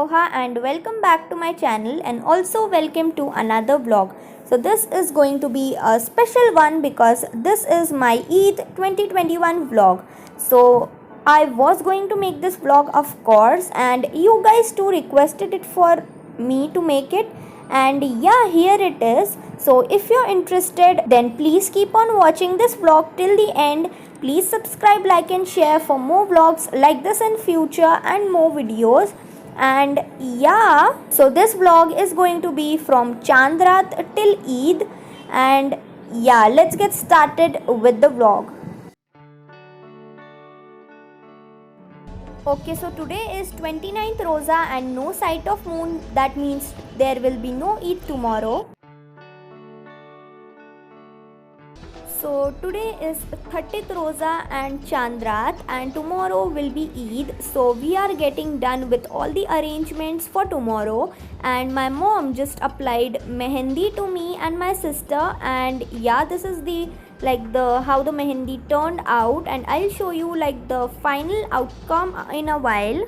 Aloha and welcome back to my channel and also welcome to another vlog. So this is going to be a special one because this is my Eid 2021 vlog. So I was going to make this vlog of course, and you guys too requested it for me to make it, and yeah, here it is. So if you're interested, then please keep on watching this vlog till the end. Please subscribe, like and share for more vlogs like this in future and more videos. And yeah, so this vlog is going to be from Chandrat till Eid, and yeah, let's get started with the vlog. Okay, so today is 29th Roza and no sight of moon. That means there will be no Eid tomorrow. So today is 30th Roza and Chandrat, and tomorrow will be Eid. So we are getting done with all the arrangements for tomorrow, and my mom just applied mehendi to me and my sister, and yeah, this is the how the mehendi turned out, and I'll show you like the final outcome in a while.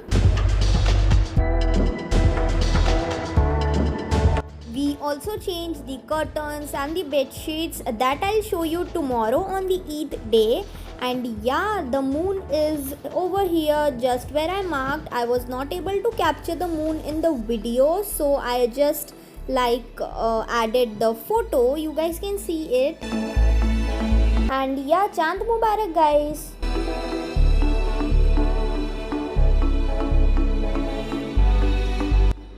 We also changed the curtains and the bed sheets. That I'll show you tomorrow on the Eid day. And yeah, the moon is over here just where I marked. I was not able to capture the moon in the video, so I just added the photo. You guys can see it. And yeah, Chand Mubarak guys.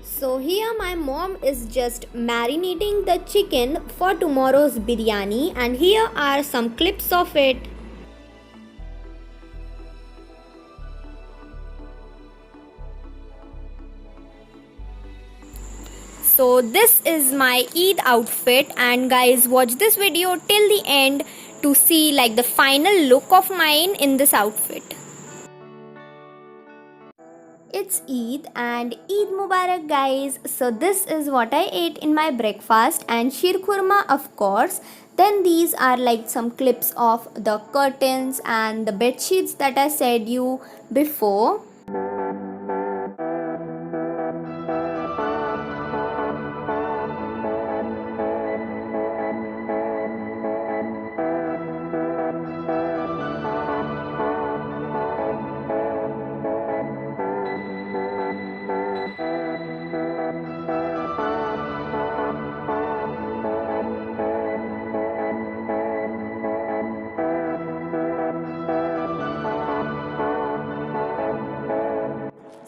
So here my mom is just marinating the chicken for tomorrow's biryani, and here are some clips of it. So this is my Eid outfit, and guys, watch this video till the end to see like the final look of mine in this outfit. It's Eid and Eid Mubarak guys. So this is what I ate in my breakfast, and sheer khurma of course. Then these are like some clips of the curtains and the bed sheets that I said you before.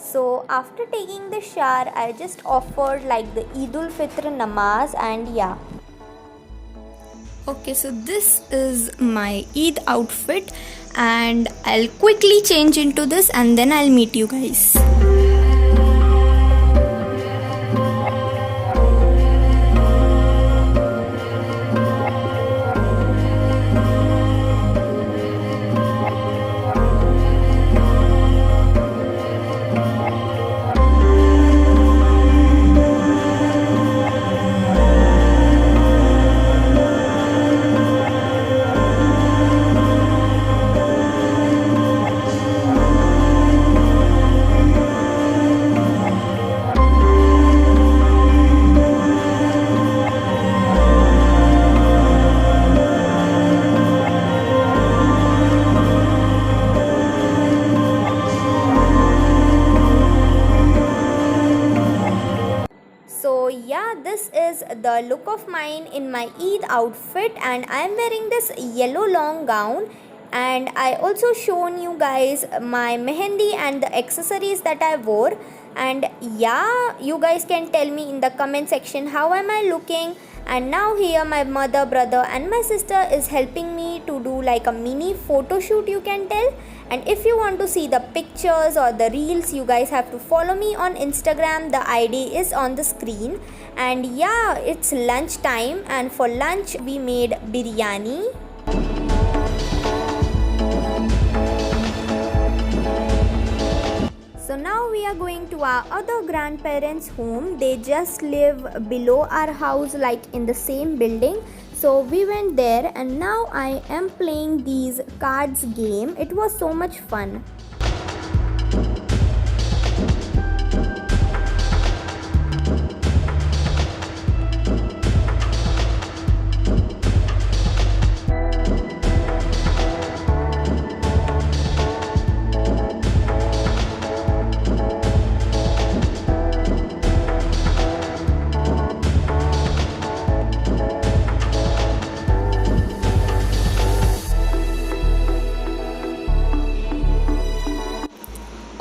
So after taking the shower, I just offered like the Eid ul Fitr namaz, and yeah. Okay, so this is my Eid outfit, and I'll quickly change into this and then I'll meet you guys. So yeah, this is the look of mine in my Eid outfit, and I am wearing this yellow long gown, and I also shown you guys my mehendi and the accessories that I wore. And yeah, you guys can tell me in the comment section how am I looking. And now here my mother, brother and my sister is helping me to do like a mini photo shoot, you can tell. And if you want to see the pictures or the reels, you guys have to follow me on Instagram. The ID is on the screen. And yeah, it's lunch time, and for lunch we made biryani. So now we are going to our other grandparents' home. They just live below our house, like in the same building. So we went there, and now I am playing these cards game. It was so much fun.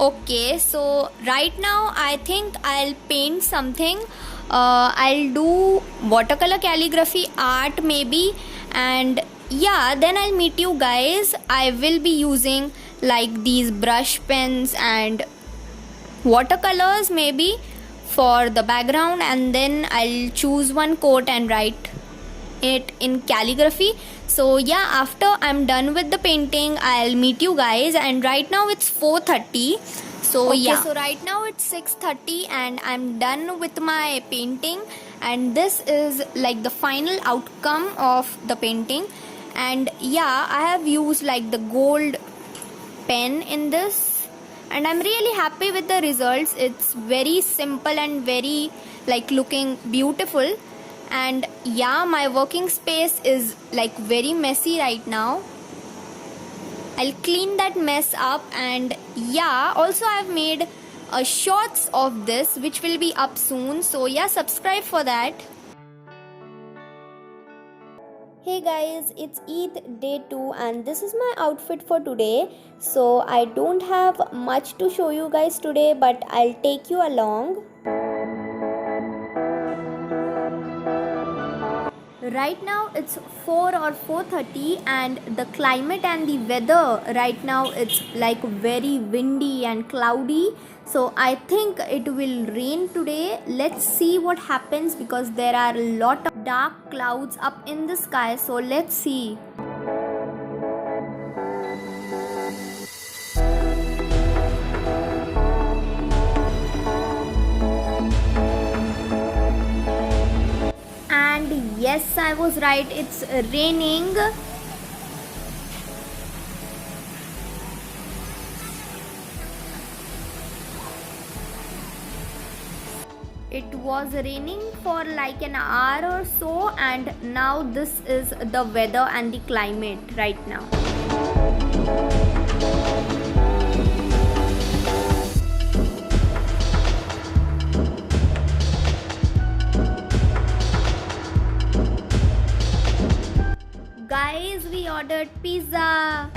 Okay, so right now I think I'll paint something. I'll do watercolor calligraphy art maybe, and yeah, then I'll meet you guys. I will be using like these brush pens and watercolors maybe for the background, and then I'll choose one quote and write it in calligraphy. So yeah, after I'm done with the painting, I'll meet you guys. And right now it's 4:30. So okay, yeah, so right now it's 6:30 and I'm done with my painting, and this is like the final outcome of the painting. And yeah, I have used like the gold pen in this, and I'm really happy with the results. It's very simple and very like looking beautiful. And yeah, my working space is like very messy right now. I'll clean that mess up. And yeah, also I've made a shorts of this which will be up soon, so yeah, subscribe for that. Hey guys, it's Eid day 2 and this is my outfit for today. So I don't have much to show you guys today, but I'll take you along. Right now it's 4 or 4:30 and the climate and the weather right now it's like very windy and cloudy. So I think it will rain today. Let's see what happens because there are a lot of dark clouds up in the sky. So let's see. And yes, I was right, it's raining. It was raining for like an hour or so, and now this is the weather and the climate right now. Guys, we ordered pizza.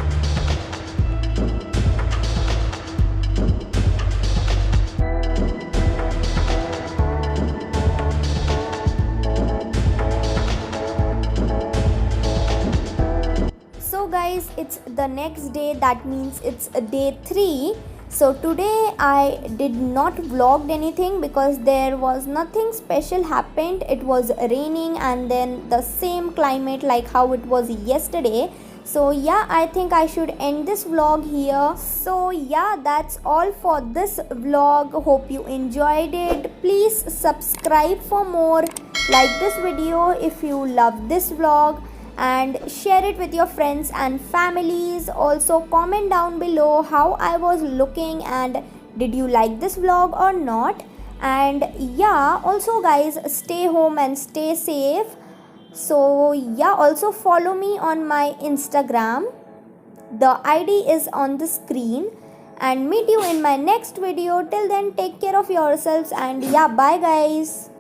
So guys, it's the next day, that means it's day 3. So today I did not vlog anything because there was nothing special happened. It was raining and then the same climate like how it was yesterday. So yeah, I think I should end this vlog here. So yeah, that's all for this vlog. Hope you enjoyed it. Please subscribe for more, like this video if you love this vlog, and share it with your friends and families. Also comment down below how I was looking and did you like this vlog or not. And yeah, also guys, stay home and stay safe. So yeah, also follow me on my Instagram. The ID is on the screen. And meet you in my next video. Till then, take care of yourselves and yeah, bye guys.